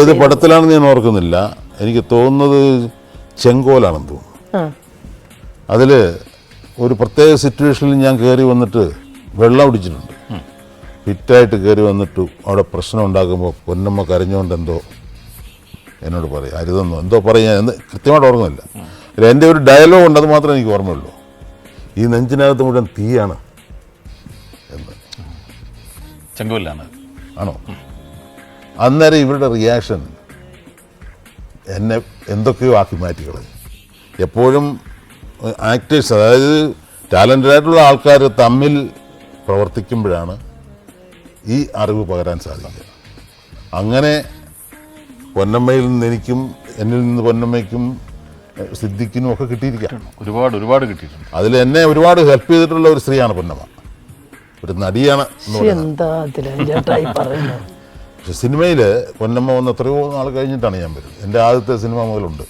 ഏത് പടത്തിലാണെന്ന് ഞാൻ ഓർക്കുന്നില്ല. എനിക്ക് തോന്നുന്നത് ചെങ്കോലാണെന്ന് തോന്നുന്നു. അതിൽ ഒരു പ്രത്യേക സിറ്റുവേഷനിൽ ഞാൻ കയറി വന്നിട്ട് വെള്ളം അടിച്ചിട്ടുണ്ട്. ഫിറ്റായിട്ട് കയറി വന്നിട്ട് അവിടെ പ്രശ്നം ഉണ്ടാക്കുമ്പോൾ പൊന്നമ്മ കരഞ്ഞുകൊണ്ട് എന്തോ എന്നോട് പറയും, അരുതെന്നോ എന്തോ പറയും. ഞാൻ കൃത്യമായിട്ട് ഓർമ്മയില്ല. എൻ്റെ ഒരു ഡയലോഗ് ഉണ്ട്, അത് മാത്രമേ എനിക്ക് ഓർമ്മയുള്ളൂ. ഈ നെഞ്ചിനകത്ത് മുഴുവൻ തീയാണ് എന്ന്. ചെങ്കോലാണ് ആണോ? അന്നേരം ഇവരുടെ റിയാക്ഷൻ എന്നെ എന്തൊക്കെയോ ആക്കി മാറ്റിക്കളയും. എപ്പോഴും ആക്ടേഴ്സ്, അതായത് ടാലൻറ്റഡ് ആയിട്ടുള്ള ആൾക്കാർ തമ്മിൽ പ്രവർത്തിക്കുമ്പോഴാണ് ഈ അറിവ് പകരാൻ സാധിക്കുക. അങ്ങനെ പൊന്നമ്മയിൽ നിന്ന് എനിക്കും എന്നിൽ നിന്ന് പൊന്നമ്മയ്ക്കും സിദ്ദിഖിനും ഒക്കെ കിട്ടിയിരിക്കാം. ഒരുപാട് കിട്ടിയിട്ടുണ്ട്. അതിൽ എന്നെ ഒരുപാട് ഹെൽപ്പ് ചെയ്തിട്ടുള്ള ഒരു സ്ത്രീയാണ് പൊന്നമ്മ. ഒരു നടിയാണ്. പക്ഷെ സിനിമയിൽ പൊന്നമ്മ വന്ന് എത്രയോ നാൾ കഴിഞ്ഞിട്ടാണ് ഞാൻ വരുന്നത്. എൻ്റെ ആദ്യത്തെ സിനിമ മുതലുണ്ട്.